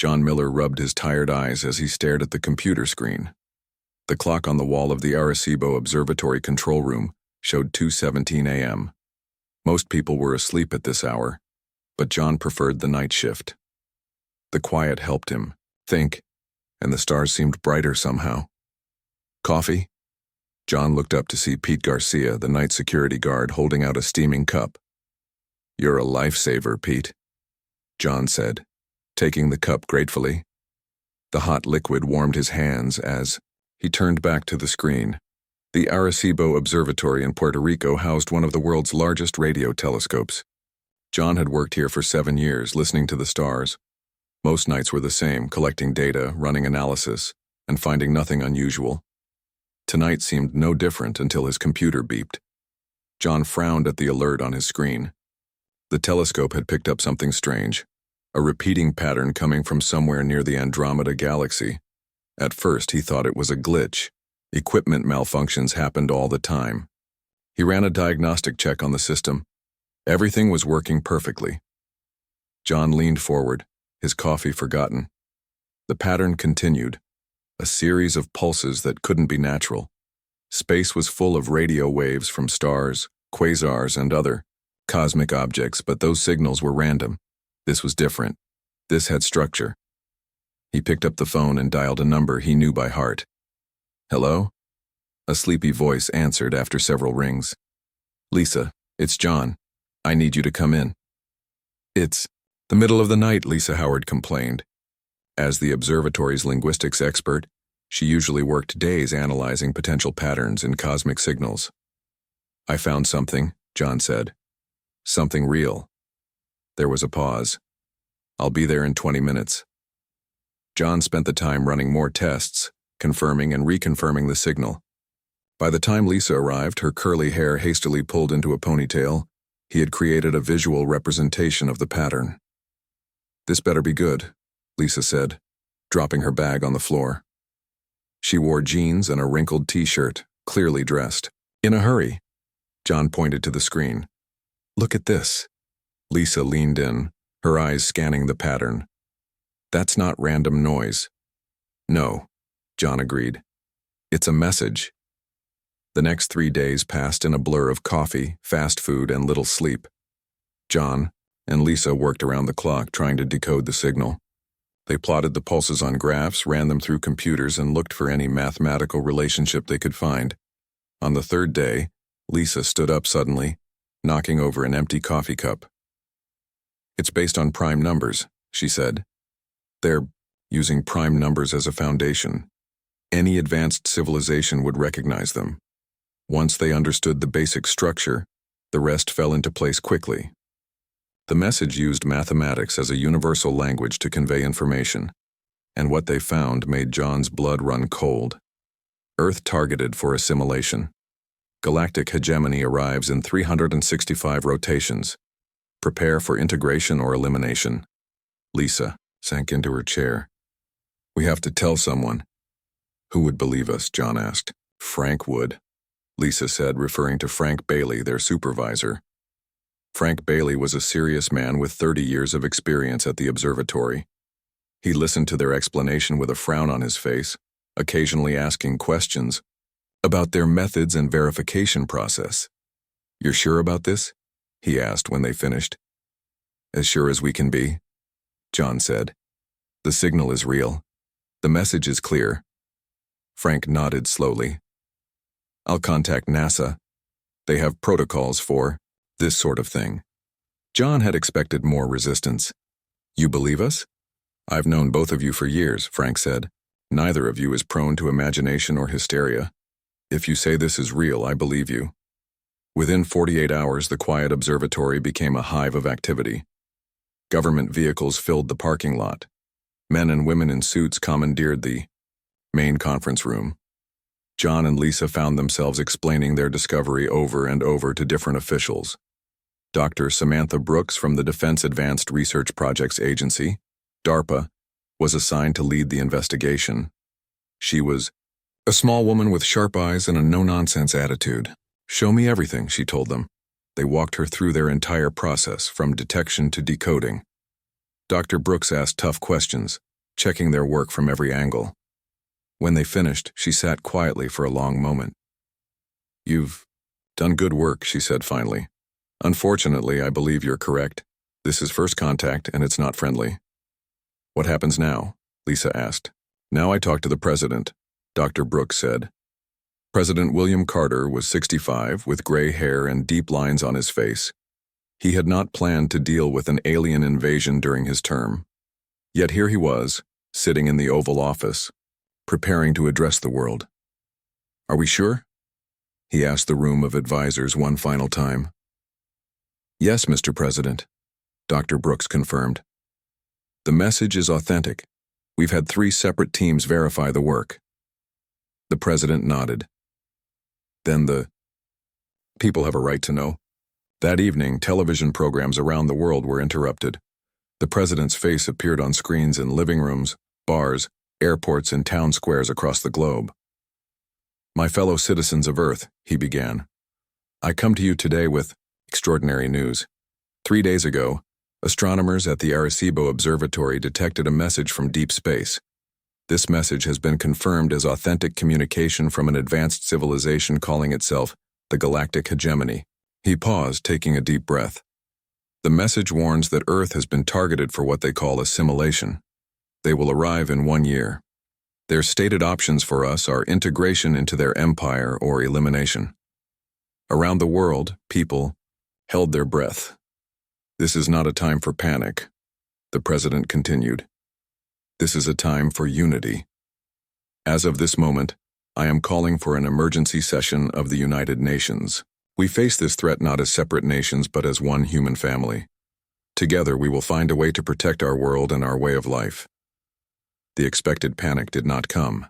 John Miller rubbed his tired eyes as he stared at the computer screen. The clock on the wall of the Arecibo Observatory control room showed 2:17 a.m. Most people were asleep at this hour, but John preferred the night shift. The quiet helped him think, and the stars seemed brighter somehow. Coffee? John looked up to see Pete Garcia, the night security guard, holding out a steaming cup. "You're a lifesaver, Pete," John said, taking the cup gratefully. The hot liquid warmed his hands as he turned back to the screen. The Arecibo Observatory in Puerto Rico housed one of the world's largest radio telescopes. John had worked here for 7 years, listening to the stars. Most nights were the same, collecting data, running analysis, and finding nothing unusual. Tonight seemed no different until his computer beeped. John frowned at the alert on his screen. The telescope had picked up something strange, a repeating pattern coming from somewhere near the Andromeda galaxy. At first, he thought it was a glitch. Equipment malfunctions happened all the time. He ran a diagnostic check on the system. Everything was working perfectly. John leaned forward, his coffee forgotten. The pattern continued, a series of pulses that couldn't be natural. Space was full of radio waves from stars, quasars, and other cosmic objects, but those signals were random. This was different. This had structure. He picked up the phone and dialed a number he knew by heart. "Hello?" A sleepy voice answered after several rings. "Lisa, it's John. I need you to come in." "It's the middle of the night," Lisa Howard complained. As the observatory's linguistics expert, she usually worked days analyzing potential patterns in cosmic signals. "I found something," John said. "Something real." There was a pause. "I'll be there in 20 minutes. John spent the time running more tests, confirming and reconfirming the signal. By the time Lisa arrived, her curly hair hastily pulled into a ponytail, he had created a visual representation of the pattern. "This better be good," Lisa said, dropping her bag on the floor. She wore jeans and a wrinkled t-shirt, clearly dressed. "In a hurry." John pointed to the screen. "Look at this." Lisa leaned in, her eyes scanning the pattern. "That's not random noise." "No," John agreed. "It's a message." The next 3 days passed in a blur of coffee, fast food, and little sleep. John and Lisa worked around the clock trying to decode the signal. They plotted the pulses on graphs, ran them through computers, and looked for any mathematical relationship they could find. On the 3rd day, Lisa stood up suddenly, knocking over an empty coffee cup. "It's based on prime numbers," she said. "They're using prime numbers as a foundation. Any advanced civilization would recognize them. Once they understood the basic structure, the rest fell into place quickly." The message used mathematics as a universal language to convey information, and what they found made John's blood run cold. Earth targeted for assimilation. Galactic hegemony arrives in 365 rotations. Prepare for integration or elimination. Lisa sank into her chair. "We have to tell someone." "Who would believe us?" John asked. "Frank would," Lisa said, referring to Frank Bailey, their supervisor. Frank Bailey was a serious man with 30 years of experience at the observatory. He listened to their explanation with a frown on his face, occasionally asking questions about their methods and verification process. "You're sure about this?" he asked when they finished. "As sure as we can be," John said. "The signal is real. The message is clear." Frank nodded slowly. "I'll contact NASA. They have protocols for this sort of thing." John had expected more resistance. "You believe us?" "I've known both of you for years," Frank said. "Neither of you is prone to imagination or hysteria. If you say this is real, I believe you." Within 48 hours, the quiet observatory became a hive of activity. Government vehicles filled the parking lot. Men and women in suits commandeered the main conference room. John and Lisa found themselves explaining their discovery over and over to different officials. Dr. Samantha Brooks from the Defense Advanced Research Projects Agency, DARPA, was assigned to lead the investigation. She was a small woman with sharp eyes and a no-nonsense attitude. "Show me everything," she told them. They walked her through their entire process, from detection to decoding. Dr. Brooks asked tough questions, checking their work from every angle. When they finished, she sat quietly for a long moment. "You've done good work," she said finally. "Unfortunately, I believe you're correct. This is first contact, and it's not friendly." "What happens now?" Lisa asked. "Now I talk to the president," Dr. Brooks said. President William Carter was 65, with gray hair and deep lines on his face. He had not planned to deal with an alien invasion during his term. Yet here he was, sitting in the Oval Office, preparing to address the world. "Are we sure?" he asked the room of advisors one final time. "Yes, Mr. President," Dr. Brooks confirmed. "The message is authentic. We've had 3 separate teams verify the work." The president nodded. "Then the people have a right to know." That evening, television programs around the world were interrupted. The president's face appeared on screens in living rooms, bars, airports, and town squares across the globe. "My fellow citizens of Earth," he began, "I come to you today with extraordinary news. 3 days ago, astronomers at the Arecibo Observatory detected a message from deep space. This message has been confirmed as authentic communication from an advanced civilization calling itself the Galactic Hegemony." He paused, taking a deep breath. "The message warns that Earth has been targeted for what they call assimilation. They will arrive in 1 year. Their stated options for us are integration into their empire or elimination." Around the world, people held their breath. "This is not a time for panic," the president continued. "This is a time for unity. As of this moment, I am calling for an emergency session of the United Nations. We face this threat not as separate nations but as one human family. Together we will find a way to protect our world and our way of life." The expected panic did not come.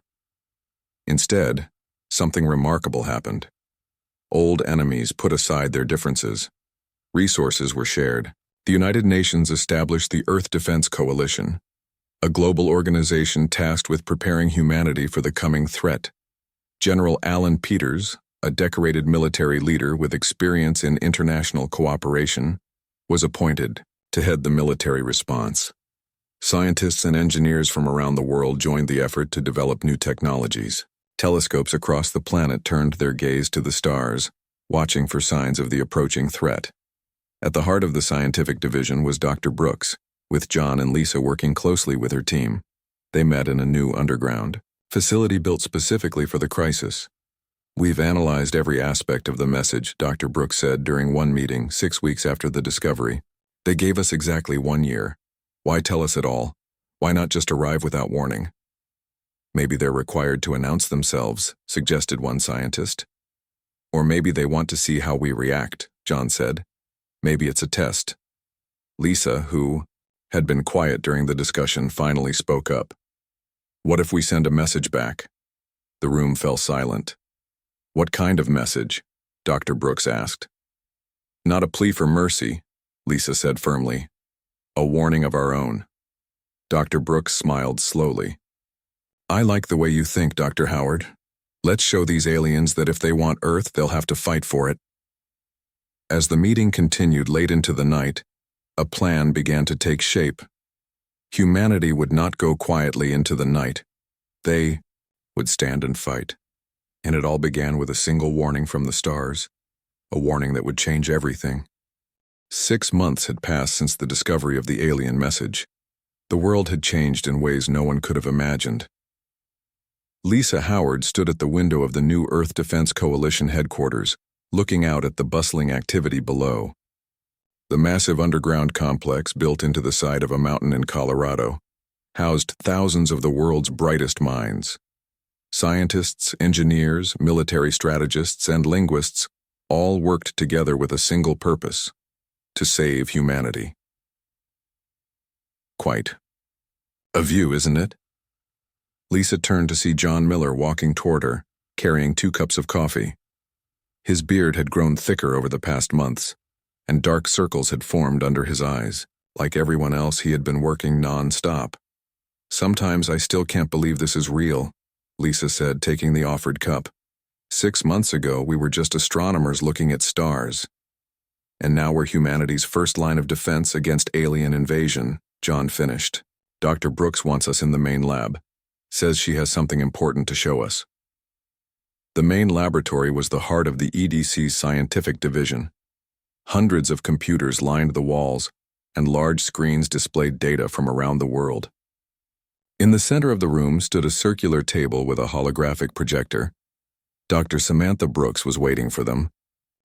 Instead, something remarkable happened. Old enemies put aside their differences. Resources were shared. The United Nations established the Earth Defense Coalition, a global organization tasked with preparing humanity for the coming threat. General Alan Peters, a decorated military leader with experience in international cooperation, was appointed to head the military response. Scientists and engineers from around the world joined the effort to develop new technologies. Telescopes across the planet turned their gaze to the stars, watching for signs of the approaching threat. At the heart of the scientific division was Dr. Brooks, with John and Lisa working closely with her team. They met in a new underground facility built specifically for the crisis. "We've analyzed every aspect of the message," Dr. Brooks said during one meeting 6 weeks after the discovery. "They gave us exactly 1 year. Why tell us at all? Why not just arrive without warning?" "Maybe they're required to announce themselves," suggested one scientist. "Or maybe they want to see how we react," John said. "Maybe it's a test." Lisa, who had been quiet during the discussion, finally spoke up. "What if we send a message back?" The room fell silent. "What kind of message?" Dr. Brooks asked. "Not a plea for mercy," Lisa said firmly. "A warning of our own." Dr. Brooks smiled slowly. "I like the way you think, Dr. Howard. Let's show these aliens that if they want Earth, they'll have to fight for it." As the meeting continued late into the night, a plan began to take shape. Humanity would not go quietly into the night. They would stand and fight. And it all began with a single warning from the stars, a warning that would change everything. 6 months had passed since the discovery of the alien message. The world had changed in ways no one could have imagined. Lisa Howard stood at the window of the new Earth Defense Coalition headquarters, looking out at the bustling activity below. The massive underground complex, built into the side of a mountain in Colorado, housed thousands of the world's brightest minds. Scientists, engineers, military strategists, and linguists all worked together with a single purpose: to save humanity. Quite a view, isn't it? Lisa turned to see John Miller walking toward her, carrying 2 cups of coffee. His beard had grown thicker over the past months, and dark circles had formed under his eyes. Like everyone else, he had been working non-stop. "Sometimes I still can't believe this is real," Lisa said, taking the offered cup. 6 months ago, we were just astronomers looking at stars. And now we're humanity's first line of defense against alien invasion, John finished. Dr. Brooks wants us in the main lab. Says she has something important to show us. The main laboratory was the heart of the EDC's scientific division. Hundreds of computers lined the walls, and large screens displayed data from around the world. In the center of the room stood a circular table with a holographic projector. Dr. Samantha Brooks was waiting for them.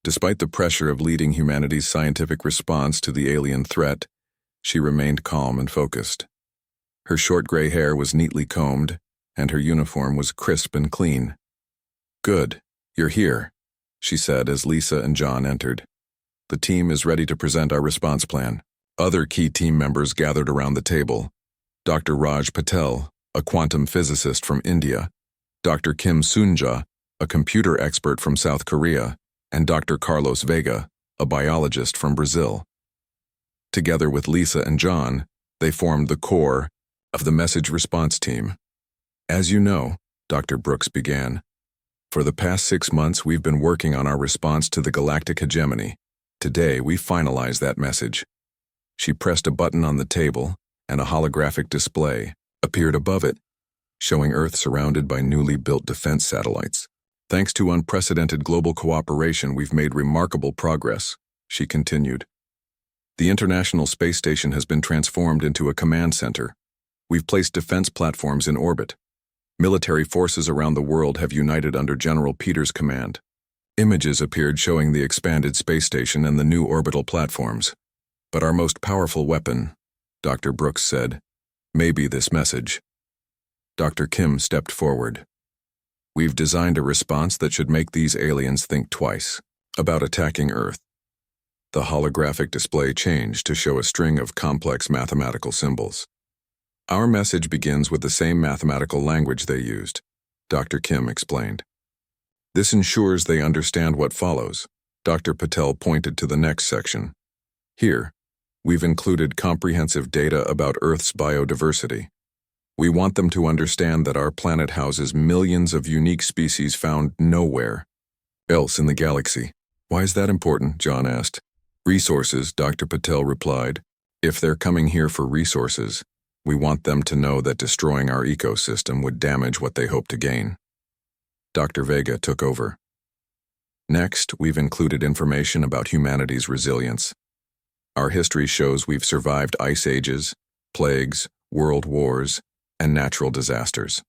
Despite the pressure of leading humanity's scientific response to the alien threat, she remained calm and focused. Her short gray hair was neatly combed, and her uniform was crisp and clean. "Good, you're here," she said as Lisa and John entered. "The team is ready to present our response plan." Other key team members gathered around the table. Dr. Raj Patel, a quantum physicist from India, Dr. Kim Sunja, a computer expert from South Korea, and Dr. Carlos Vega, a biologist from Brazil. Together with Lisa and John, they formed the core of the message response team. "As you know," Dr. Brooks began, "for the past 6 months we've been working on our response to the galactic hegemony. Today we finalize that message." She pressed a button on the table, and a holographic display appeared above it, showing Earth surrounded by newly built defense satellites. "Thanks to unprecedented global cooperation, we've made remarkable progress," she continued. "The International Space Station has been transformed into a command center. We've placed defense platforms in orbit. Military forces around the world have united under General Peters' command." Images appeared showing the expanded space station and the new orbital platforms. "But our most powerful weapon," Dr. Brooks said, "may be this message." Dr. Kim stepped forward. "We've designed a response that should make these aliens think twice about attacking Earth." The holographic display changed to show a string of complex mathematical symbols. "Our message begins with the same mathematical language they used," Dr. Kim explained. "This ensures they understand what follows." Dr. Patel pointed to the next section. "Here, we've included comprehensive data about Earth's biodiversity. We want them to understand that our planet houses millions of unique species found nowhere else in the galaxy." "Why is that important?" John asked. "Resources," Dr. Patel replied. "If they're coming here for resources, we want them to know that destroying our ecosystem would damage what they hope to gain." Dr. Vega took over. "Next, we've included information about humanity's resilience. Our history shows we've survived ice ages, plagues, world wars, and natural disasters."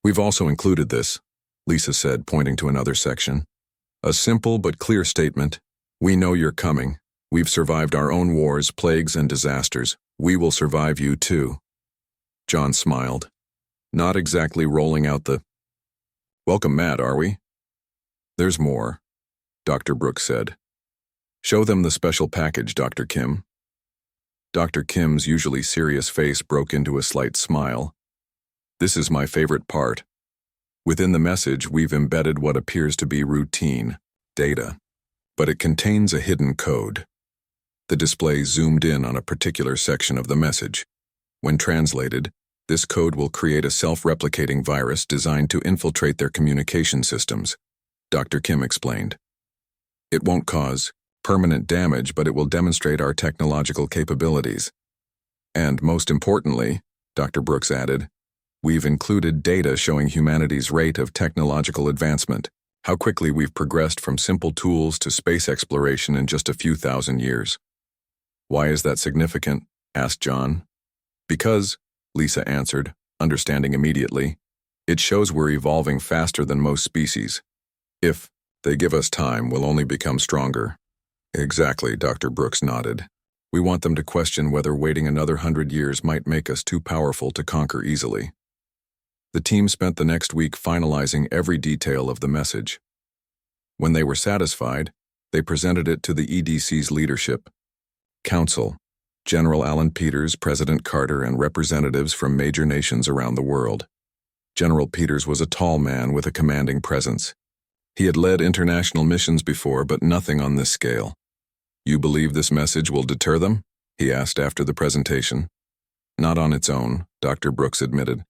"We've also included this," Lisa said, pointing to another section. "A simple but clear statement. We know you're coming. We've survived our own wars, plagues, and disasters. We will survive you too." John smiled, not exactly rolling out the welcome mat, are we? "There's more," Dr. Brooks said. "Show them the special package, Dr. Kim." Dr. Kim's usually serious face broke into a slight smile. "This is my favorite part. Within the message, we've embedded what appears to be routine data, but it contains a hidden code." The display zoomed in on a particular section of the message. When translated, this code will create a self-replicating virus designed to infiltrate their communication systems, Dr. Kim explained. "It won't cause permanent damage, but it will demonstrate our technological capabilities. And most importantly," Dr. Brooks added, "we've included data showing humanity's rate of technological advancement, how quickly we've progressed from simple tools to space exploration in just a few thousand years." "Why is that significant?" asked John. "Because," Lisa answered, understanding immediately, "it shows we're evolving faster than most species. If they give us time, we'll only become stronger." "Exactly," Dr. Brooks nodded. "We want them to question whether waiting another 100 years might make us too powerful to conquer easily." The team spent the next week finalizing every detail of the message. When they were satisfied, they presented it to the EDC's leadership. Council, General Alan Peters, President Carter, and representatives from major nations around the world. General Peters was a tall man with a commanding presence. He had led international missions before, but nothing on this scale. "You believe this message will deter them?" he asked after the presentation. "Not on its own," Dr. Brooks admitted,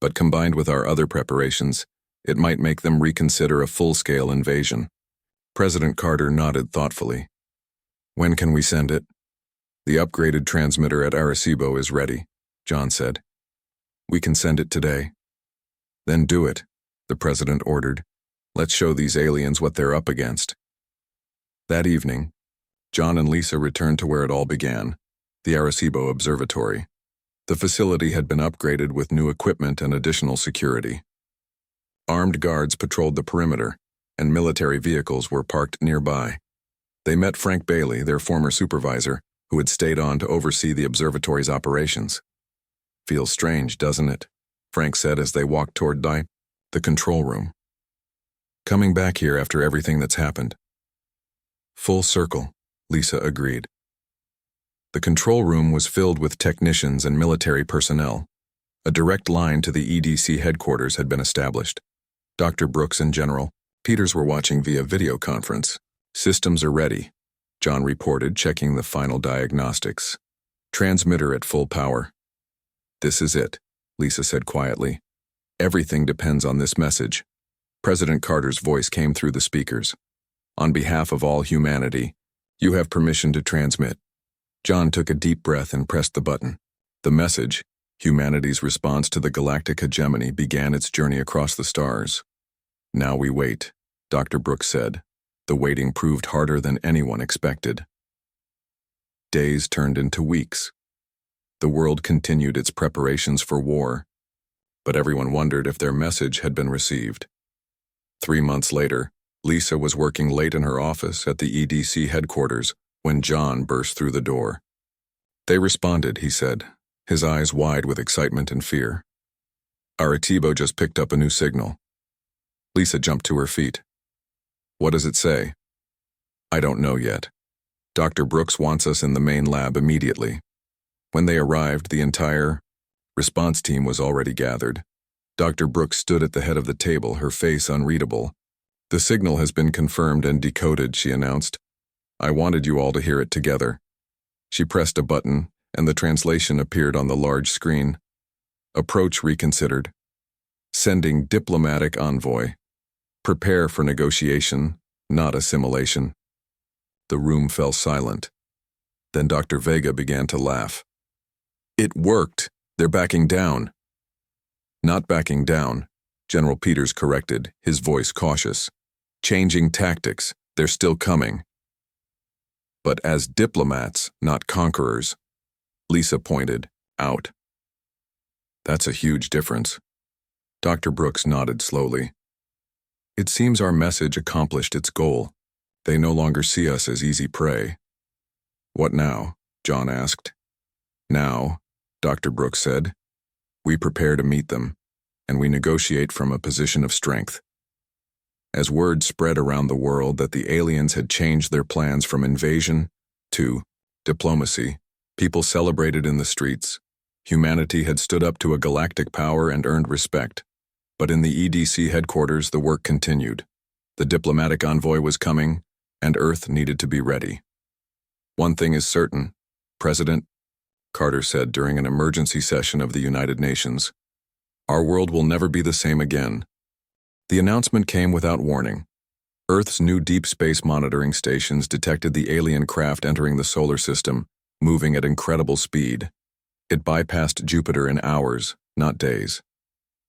"but combined with our other preparations, it might make them reconsider a full-scale invasion." President Carter nodded thoughtfully. "When can we send it?" "The upgraded transmitter at Arecibo is ready," John said. "We can send it today." "Then do it," the president ordered. "Let's show these aliens what they're up against." That evening, John and Lisa returned to where it all began, the Arecibo Observatory. The facility had been upgraded with new equipment and additional security. Armed guards patrolled the perimeter, and military vehicles were parked nearby. They met Frank Bailey, their former supervisor, who had stayed on to oversee the observatory's operations. "Feels strange, doesn't it?" Frank said as they walked toward the control room. "Coming back here after everything that's happened." "Full circle," Lisa agreed. The control room was filled with technicians and military personnel. A direct line to the EDC headquarters had been established. Dr. Brooks and General Peters were watching via video conference. "Systems are ready," John reported, checking the final diagnostics. "Transmitter at full power." "This is it," Lisa said quietly. "Everything depends on this message." President Carter's voice came through the speakers. "On behalf of all humanity, you have permission to transmit." John took a deep breath and pressed the button. The message, humanity's response to the galactic hegemony, began its journey across the stars. "Now we wait," Dr. Brooks said. The waiting proved harder than anyone expected. Days turned into weeks. The world continued its preparations for war, but everyone wondered if their message had been received. 3 months later, Lisa was working late in her office at the EDC headquarters when John burst through the door. "They responded," he said, his eyes wide with excitement and fear. "Arecibo just picked up a new signal." Lisa jumped to her feet. "What does it say?" "I don't know yet. Dr. Brooks wants us in the main lab immediately." When they arrived, the entire response team was already gathered. Dr. Brooks stood at the head of the table, her face unreadable. "The signal has been confirmed and decoded," she announced. "I wanted you all to hear it together." She pressed a button, and the translation appeared on the large screen. "Approach reconsidered. Sending diplomatic envoy. Prepare for negotiation, not assimilation." The room fell silent. Then Dr. Vega began to laugh. "It worked. They're backing down." "Not backing down," General Peters corrected, his voice cautious. "Changing tactics. They're still coming." "But as diplomats, not conquerors." Lisa pointed out. "That's a huge difference." Dr. Brooks nodded slowly. "It seems our message accomplished its goal. They no longer see us as easy prey." "What now?" John asked. "Now," Dr. Brooks said, "we prepare to meet them, and we negotiate from a position of strength." As word spread around the world that the aliens had changed their plans from invasion to diplomacy, people celebrated in the streets. Humanity had stood up to a galactic power and earned respect. But in the EDC headquarters, the work continued. The diplomatic envoy was coming, and Earth needed to be ready. "One thing is certain, President," Carter said during an emergency session of the United Nations. "Our world will never be the same again." The announcement came without warning. Earth's new deep space monitoring stations detected the alien craft entering the solar system, moving at incredible speed. It bypassed Jupiter in hours, not days.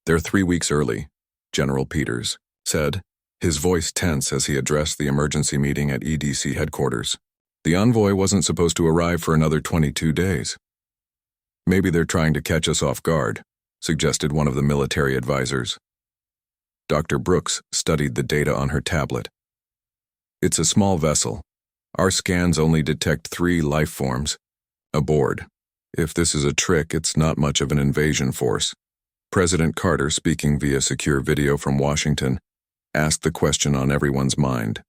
"They're 3 weeks early," General Peters said, his voice tense as he addressed the emergency meeting at EDC headquarters. "The envoy wasn't supposed to arrive for another 22 days. "Maybe they're trying to catch us off guard," suggested one of the military advisors. Dr. Brooks studied the data on her tablet. "It's a small vessel. Our scans only detect 3 life forms aboard. If this is a trick, it's not much of an invasion force." President Carter, speaking via secure video from Washington, asked the question on everyone's mind.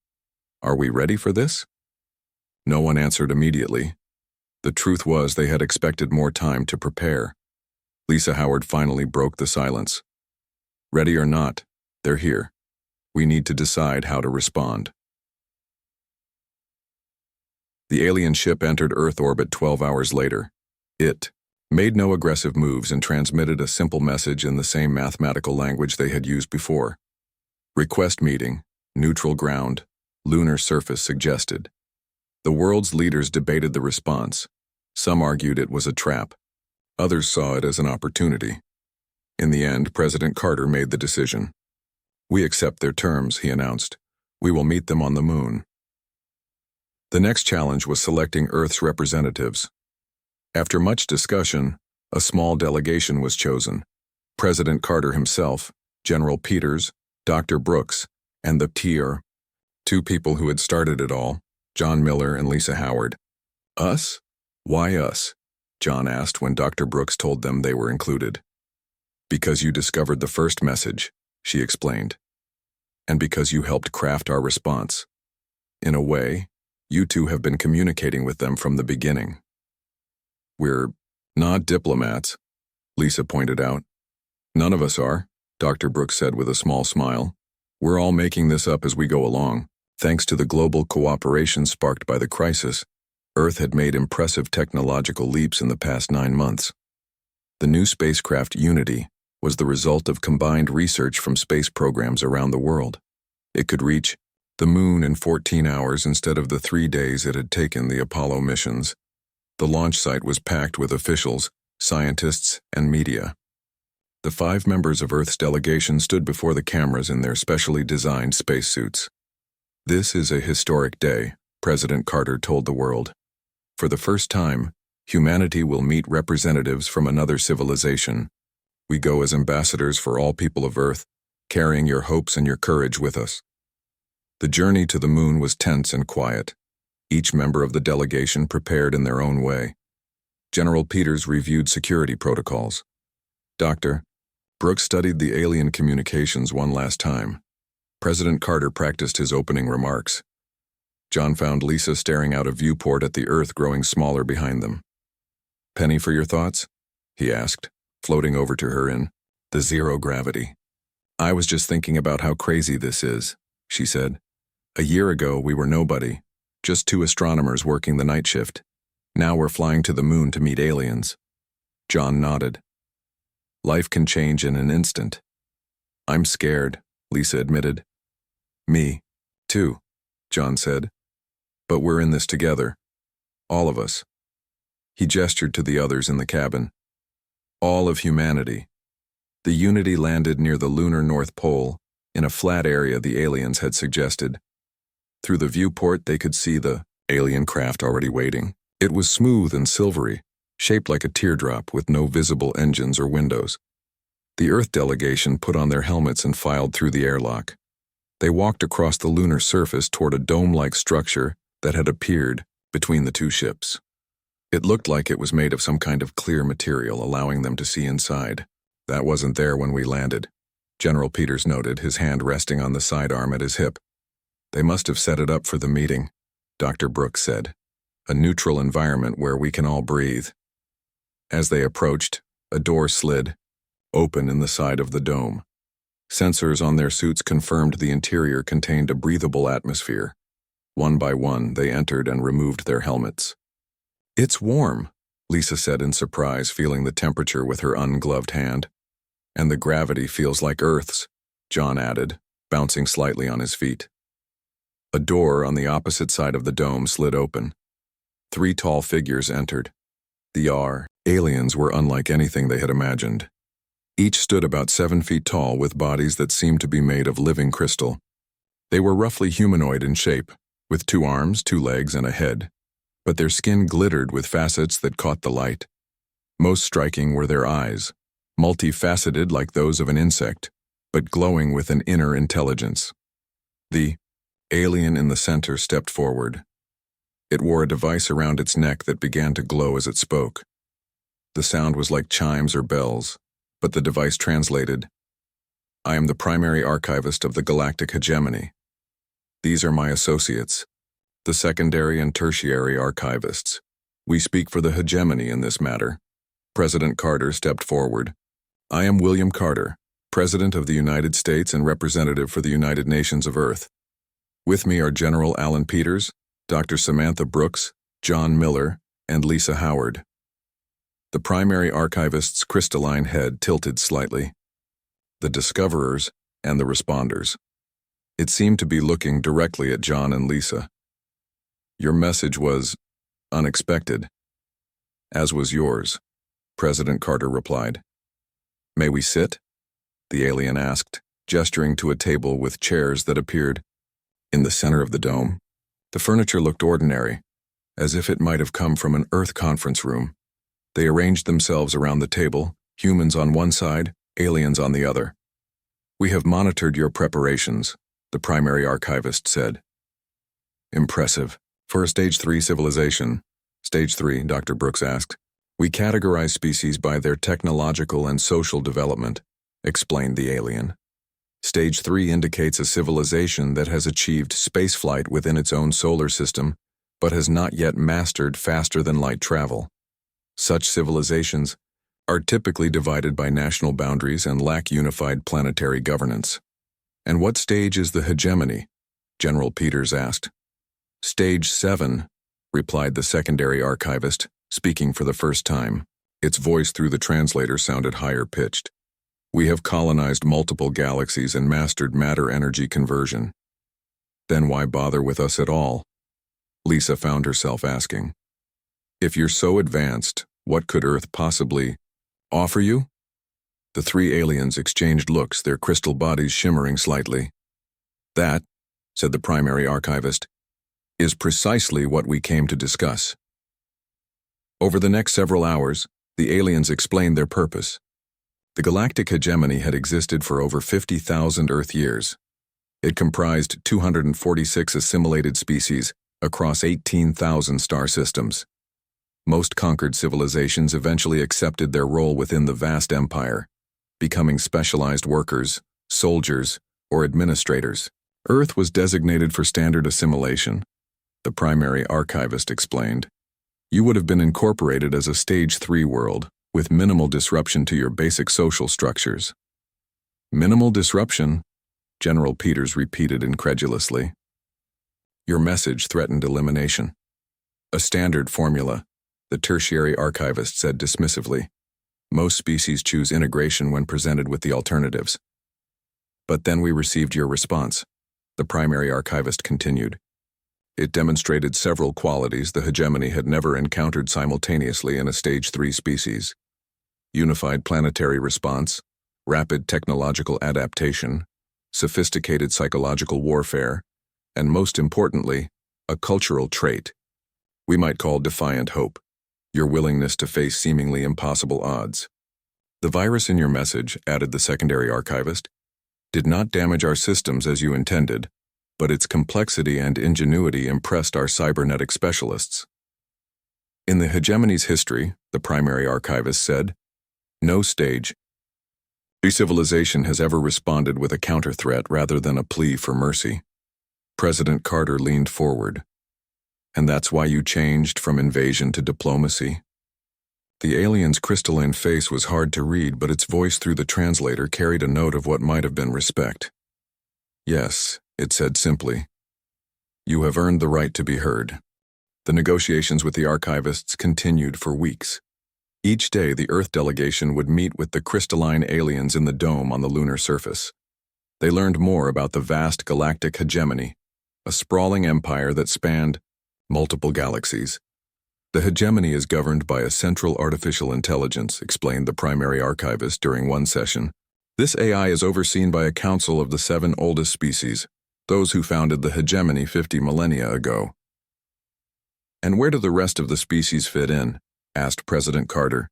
"Are we ready for this?" No one answered immediately. The truth was they had expected more time to prepare. Lisa Howard finally broke the silence. "Ready or not, they're here. We need to decide how to respond." The alien ship entered Earth orbit 12 hours later. It made no aggressive moves and transmitted a simple message in the same mathematical language they had used before. "Request meeting, neutral ground, lunar surface suggested." The world's leaders debated the response. Some argued it was a trap. Others saw it as an opportunity. In the end, President Carter made the decision. "We accept their terms," he announced. "We will meet them on the moon." The next challenge was selecting Earth's representatives. After much discussion, a small delegation was chosen. President Carter himself, General Peters, Dr. Brooks, and the Tier, two people who had started it all, John Miller and Lisa Howard. "Us? Why us?" John asked when Dr. Brooks told them they were included. "Because you discovered the first message," she explained. "And because you helped craft our response. In a way, you two have been communicating with them from the beginning." "We're not diplomats," Lisa pointed out. "None of us are," Dr. Brooks said with a small smile. "We're all making this up as we go along. Thanks to the global cooperation sparked by the crisis, Earth had made impressive technological leaps in the past 9 months. The new spacecraft Unity was the result of combined research from space programs around the world. It could reach the moon in 14 hours instead of the 3 days it had taken the Apollo missions. The launch site was packed with officials, scientists, and media. The 5 members of Earth's delegation stood before the cameras in their specially designed spacesuits. "This is a historic day," President Carter told the world. "For the first time, humanity will meet representatives from another civilization. We go as ambassadors for all people of Earth, carrying your hopes and your courage with us." The journey to the moon was tense and quiet. Each member of the delegation prepared in their own way. General Peters reviewed security protocols. Dr. Brooks studied the alien communications one last time. President Carter practiced his opening remarks. John found Lisa staring out a viewport at the Earth growing smaller behind them. "Penny for your thoughts?" he asked, floating over to her in the zero gravity. "I was just thinking about how crazy this is," she said. "A year ago, we were nobody, just 2 astronomers working the night shift. Now we're flying to the moon to meet aliens." John nodded. "Life can change in an instant." "I'm scared," Lisa admitted. "Me, too," John said. "But we're in this together. All of us." He gestured to the others in the cabin. "All of humanity." The Unity landed near the lunar North Pole, in a flat area the aliens had suggested. Through the viewport they could see the alien craft already waiting. It was smooth and silvery, shaped like a teardrop with no visible engines or windows. The Earth delegation put on their helmets and filed through the airlock. They walked across the lunar surface toward a dome-like structure that had appeared between the 2 ships. It looked like it was made of some kind of clear material, allowing them to see inside. "That wasn't there when we landed," General Peters noted, his hand resting on the sidearm at his hip. "They must have set it up for the meeting," Dr. Brooks said. "A neutral environment where we can all breathe." As they approached, a door slid open in the side of the dome. Sensors on their suits confirmed the interior contained a breathable atmosphere. One by one, they entered and removed their helmets. "It's warm," Lisa said in surprise, feeling the temperature with her ungloved hand. "And the gravity feels like Earth's," John added, bouncing slightly on his feet. A door on the opposite side of the dome slid open. 3 tall figures entered. The aliens were unlike anything they had imagined. Each stood about 7 feet tall with bodies that seemed to be made of living crystal. They were roughly humanoid in shape, with 2 arms, 2 legs, and a head, but their skin glittered with facets that caught the light. Most striking were their eyes, multifaceted like those of an insect, but glowing with an inner intelligence. The alien in the center stepped forward. It wore a device around its neck that began to glow as it spoke. The sound was like chimes or bells, but the device translated, "I am the primary archivist of the Galactic hegemony. These are my associates, the secondary and tertiary archivists. We speak for the hegemony in this matter." President Carter stepped forward. "I am William Carter, President of the United States and representative for the United Nations of Earth. With me are General Alan Peters, Dr. Samantha Brooks, John Miller, and Lisa Howard." The primary archivist's crystalline head tilted slightly. The discoverers and the responders. It seemed to be looking directly at John and Lisa. "Your message was unexpected, as was yours," President Carter replied. May we sit? The alien asked, gesturing to a table with chairs that appeared in the center of the dome. The furniture looked ordinary, as if it might have come from an Earth conference room. They arranged themselves around the table, humans on one side, aliens on the other. We have monitored your preparations, the primary archivist said. Impressive. For a Stage 3 civilization. Stage 3, Dr. Brooks asked. We categorize species by their technological and social development, explained the alien. Stage 3 indicates a civilization that has achieved spaceflight within its own solar system, but has not yet mastered faster-than-light travel. Such civilizations are typically divided by national boundaries and lack unified planetary governance. And what stage is the hegemony? General Peters asked. Stage 7, replied the secondary archivist, speaking for the first time. Its voice through the translator sounded higher-pitched. We have colonized multiple galaxies and mastered matter-energy conversion. Then why bother with us at all? Lisa found herself asking. If you're so advanced, what could Earth possibly offer you? The three aliens exchanged looks, their crystal bodies shimmering slightly. That, said the primary archivist, is precisely what we came to discuss. Over the next several hours, the aliens explained their purpose. The galactic hegemony had existed for over 50,000 Earth years. It comprised 246 assimilated species across 18,000 star systems. Most conquered civilizations eventually accepted their role within the vast empire, becoming specialized workers, soldiers, or administrators. Earth was designated for standard assimilation, the primary archivist explained. You would have been incorporated as a Stage 3 world, with minimal disruption to your basic social structures. Minimal disruption? General Peters repeated incredulously. Your message threatened elimination. A standard formula, the tertiary archivist said dismissively. Most species choose integration when presented with the alternatives. But then we received your response, the primary archivist continued. It demonstrated several qualities the hegemony had never encountered simultaneously in a Stage 3 species. Unified planetary response, rapid technological adaptation, sophisticated psychological warfare, and most importantly, a cultural trait we might call defiant hope, your willingness to face seemingly impossible odds. The virus in your message, added the secondary archivist, did not damage our systems as you intended, but its complexity and ingenuity impressed our cybernetic specialists. In the hegemony's history, the primary archivist said, no stage. Civilization has ever responded with a counter-threat rather than a plea for mercy. President Carter leaned forward. And that's why you changed from invasion to diplomacy? The alien's crystalline face was hard to read, but its voice through the translator carried a note of what might have been respect. Yes, it said simply. You have earned the right to be heard. The negotiations with the archivists continued for weeks. Each day, the Earth delegation would meet with the crystalline aliens in the dome on the lunar surface. They learned more about the vast galactic hegemony, a sprawling empire that spanned multiple galaxies. The hegemony is governed by a central artificial intelligence, explained the primary archivist during one session. This AI is overseen by a council of the 7 oldest species, those who founded the hegemony 50 millennia ago. And where do the rest of the species fit in? Asked President Carter.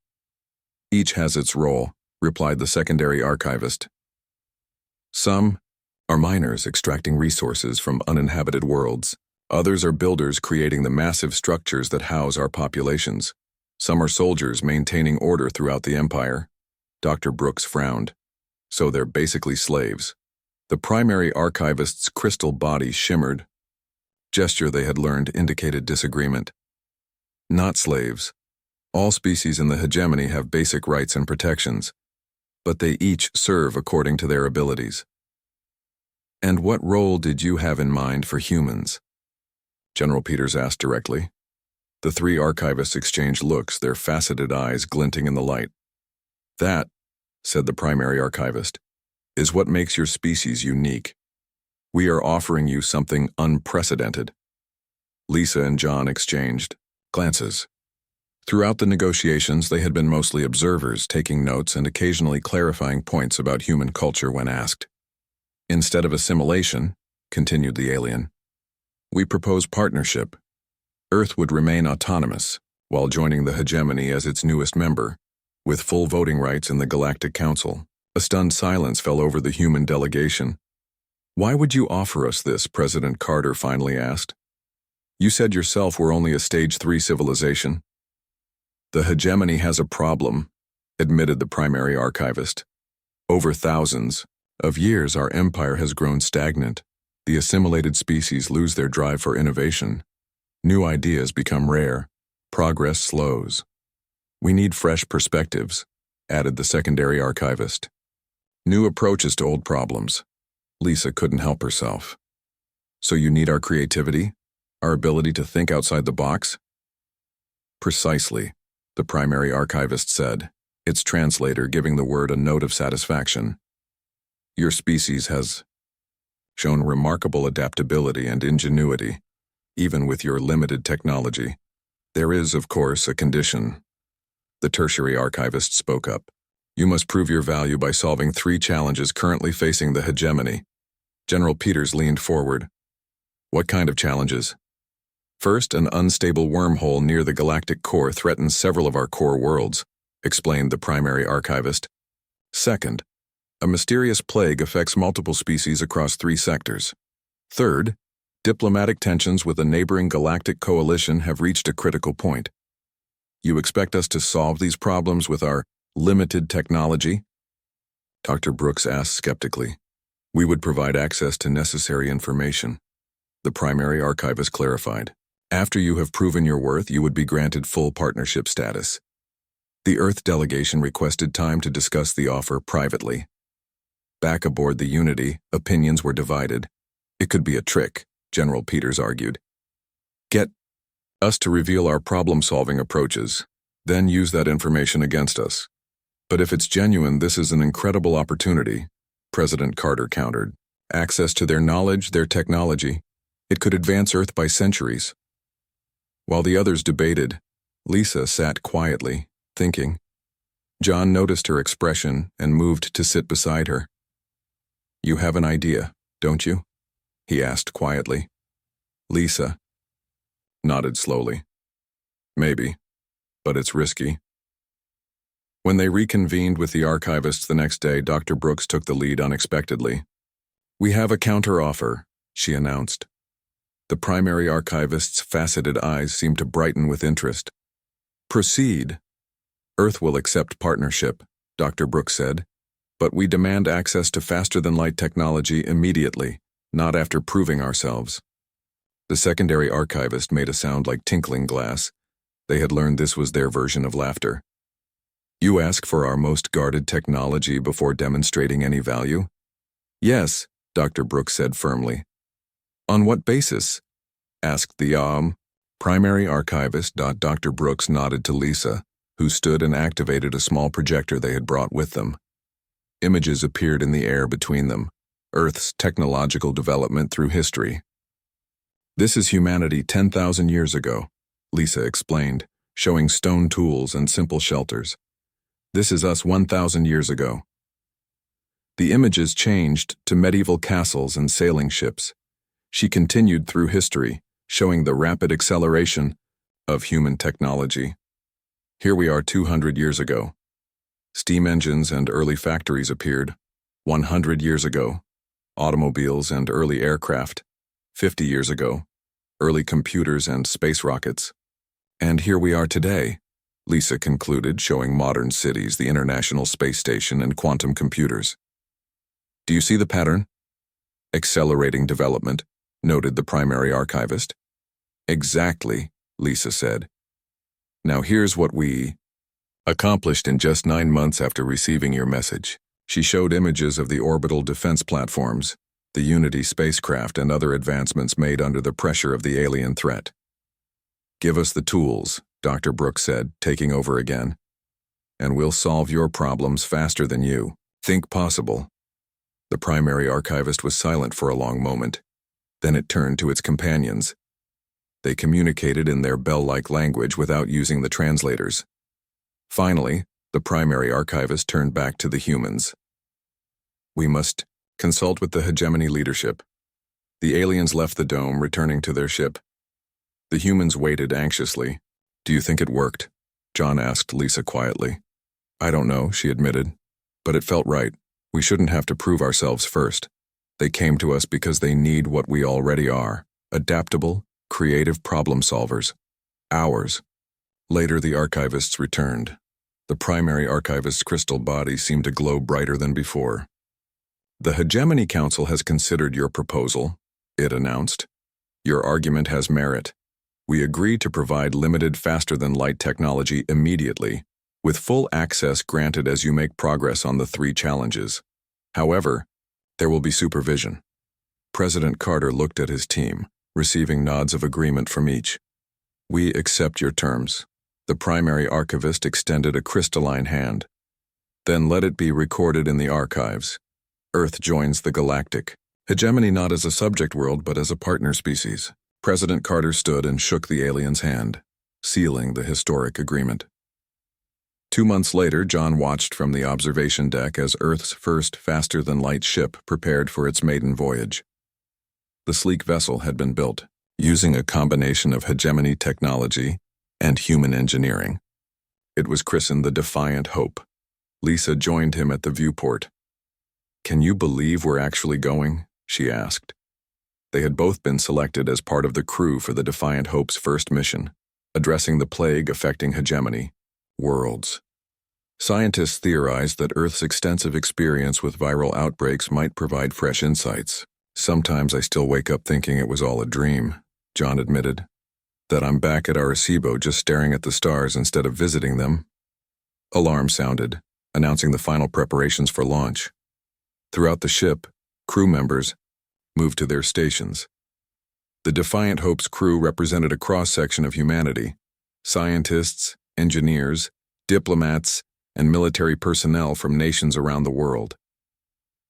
Each has its role, replied the secondary archivist. Some are miners extracting resources from uninhabited worlds. Others are builders creating the massive structures that house our populations. Some are soldiers maintaining order throughout the empire. Dr. Brooks frowned. So they're basically slaves. The primary archivist's crystal body shimmered. Gesture they had learned indicated disagreement. Not slaves. All species in the hegemony have basic rights and protections, but they each serve according to their abilities. And what role did you have in mind for humans? General Peters asked directly. The three archivists exchanged looks, their faceted eyes glinting in the light. That, said the primary archivist, is what makes your species unique. We are offering you something unprecedented. Lisa and John exchanged glances. Throughout the negotiations, they had been mostly observers, taking notes and occasionally clarifying points about human culture when asked. Instead of assimilation, continued the alien, we propose partnership. Earth would remain autonomous, while joining the hegemony as its newest member, with full voting rights in the Galactic Council. A stunned silence fell over the human delegation. Why would you offer us this? President Carter finally asked. You said yourself we're only a Stage 3 civilization. The hegemony has a problem, admitted the primary archivist. Over thousands of years, our empire has grown stagnant. The assimilated species lose their drive for innovation. New ideas become rare. Progress slows. We need fresh perspectives, added the secondary archivist. New approaches to old problems. Lisa couldn't help herself. So you need our creativity? Our ability to think outside the box? Precisely, the primary archivist said, its translator giving the word a note of satisfaction. Your species has shown remarkable adaptability and ingenuity, even with your limited technology. There is, of course, a condition. The tertiary archivist spoke up. You must prove your value by solving 3 challenges currently facing the hegemony. General Peters leaned forward. What kind of challenges? First, an unstable wormhole near the galactic core threatens several of our core worlds, explained the primary archivist. Second, a mysterious plague affects multiple species across 3 sectors. Third, diplomatic tensions with a neighboring galactic coalition have reached a critical point. You expect us to solve these problems with our limited technology? Dr. Brooks asked skeptically. We would provide access to necessary information. The primary archivist clarified. After you have proven your worth, you would be granted full partnership status. The Earth delegation requested time to discuss the offer privately. Back aboard the Unity, opinions were divided. It could be a trick, General Peters argued. Get us to reveal our problem-solving approaches, then use that information against us. But if it's genuine, this is an incredible opportunity, President Carter countered. Access to their knowledge, their technology. It could advance Earth by centuries. While the others debated, Lisa sat quietly, thinking. John noticed her expression and moved to sit beside her. You have an idea, don't you? He asked quietly. Lisa nodded slowly. Maybe, but it's risky. When they reconvened with the archivists the next day, Dr. Brooks took the lead unexpectedly. We have a counter-offer, she announced. The primary archivist's faceted eyes seemed to brighten with interest. Proceed. Earth will accept partnership, Dr. Brooks said, but we demand access to faster-than-light technology immediately, not after proving ourselves. The secondary archivist made a sound like tinkling glass. They had learned this was their version of laughter. You ask for our most guarded technology before demonstrating any value? Yes, Dr. Brooks said firmly. On what basis? Asked the primary archivist. Dr. Brooks nodded to Lisa, who stood and activated a small projector they had brought with them. Images appeared in the air between them, Earth's technological development through history. This is humanity 10,000 years ago, Lisa explained, showing stone tools and simple shelters. This is us 1,000 years ago. The images changed to medieval castles and sailing ships. She continued through history, showing the rapid acceleration of human technology. Here we are 200 years ago. Steam engines and early factories appeared. 100 years ago. Automobiles and early aircraft. 50 years ago. Early computers and space rockets. And here we are today, Lisa concluded, showing modern cities, the International Space Station, and quantum computers. Do you see the pattern? Accelerating development, noted the primary archivist. Exactly, Lisa said. Now here's what we accomplished in just 9 months after receiving your message. She showed images of the orbital defense platforms, the Unity spacecraft, and other advancements made under the pressure of the alien threat. Give us the tools, Dr. Brooks said, taking over again. And we'll solve your problems faster than you think possible. The primary archivist was silent for a long moment. Then it turned to its companions. They communicated in their bell-like language without using the translators. Finally, the primary archivist turned back to the humans. "We must consult with the hegemony leadership." The aliens left the dome, returning to their ship. The humans waited anxiously. "Do you think it worked?" John asked Lisa quietly. "I don't know," she admitted. "But it felt right. We shouldn't have to prove ourselves first. They came to us because they need what we already are: adaptable, creative problem solvers. Ours." Later, the archivists returned. The primary archivist's crystal body seemed to glow brighter than before. "The Hegemony Council has considered your proposal," it announced. "Your argument has merit. We agree to provide limited faster-than-light technology immediately, with full access granted as you make progress on the 3 challenges. However, there will be supervision." President Carter looked at his team, receiving nods of agreement from each. "We accept your terms." The primary archivist extended a crystalline hand. "Then let it be recorded in the archives. Earth joins the Galactic. Hegemony not as a subject world, but as a partner species." President Carter stood and shook the alien's hand, sealing the historic agreement. 2 months later, John watched from the observation deck as Earth's first faster-than-light ship prepared for its maiden voyage. The sleek vessel had been built, using a combination of hegemony technology and human engineering. It was christened the Defiant Hope. Lisa joined him at the viewport. "Can you believe we're actually going?" she asked. They had both been selected as part of the crew for the Defiant Hope's first mission, addressing the plague affecting hegemony, worlds. Scientists theorized that Earth's extensive experience with viral outbreaks might provide fresh insights. "Sometimes I still wake up thinking it was all a dream," John admitted. "That I'm back at Arecibo just staring at the stars instead of visiting them." Alarm sounded, announcing the final preparations for launch. Throughout the ship, crew members moved to their stations. The Defiant Hope's crew represented a cross-section of humanity: scientists, engineers, diplomats, and military personnel from nations around the world.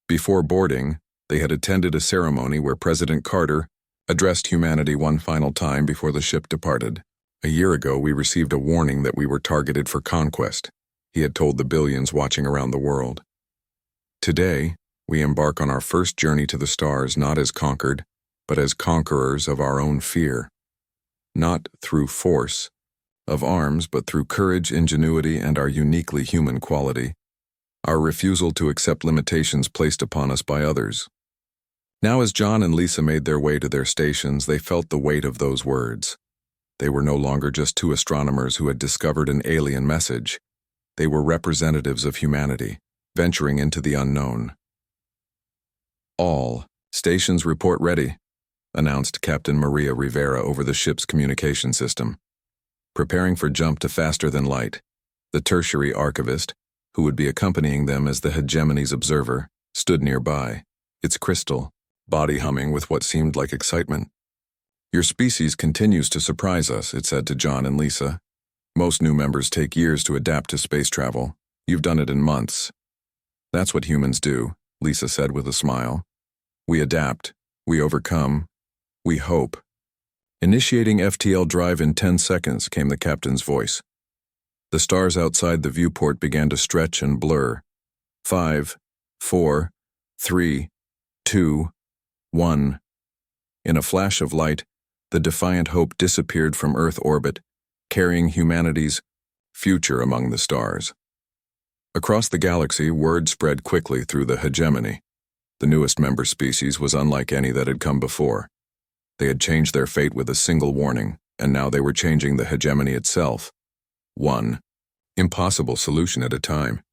Before boarding, they had attended a ceremony where President Carter addressed humanity one final time before the ship departed. "A year ago, we received a warning that we were targeted for conquest," he had told the billions watching around the world. "Today, we embark on our first journey to the stars not as conquered, but as conquerors of our own fear. Not through force of arms, but through courage, ingenuity, and our uniquely human quality, our refusal to accept limitations placed upon us by others." Now, as John and Lisa made their way to their stations, they felt the weight of those words. They were no longer just 2 astronomers who had discovered an alien message. They were representatives of humanity, venturing into the unknown. "All stations report ready," announced Captain Maria Rivera over the ship's communication system. Preparing for jump to faster than light, the tertiary archivist, who would be accompanying them as the hegemony's observer, stood nearby, its crystal body humming with what seemed like excitement. "Your species continues to surprise us," it said to John and Lisa. "Most new members take years to adapt to space travel. You've done it in months." "That's what humans do," Lisa said with a smile. "We adapt, we overcome, we hope." "Initiating FTL drive in 10 seconds, came the captain's voice. The stars outside the viewport began to stretch and blur. 5, 4, 3, 2, 1. In a flash of light, the Defiant Hope disappeared from Earth orbit, carrying humanity's future among the stars. Across the galaxy, word spread quickly through the hegemony. The newest member species was unlike any that had come before. They had changed their fate with a single warning, and now they were changing the hegemony itself. One impossible solution at a time.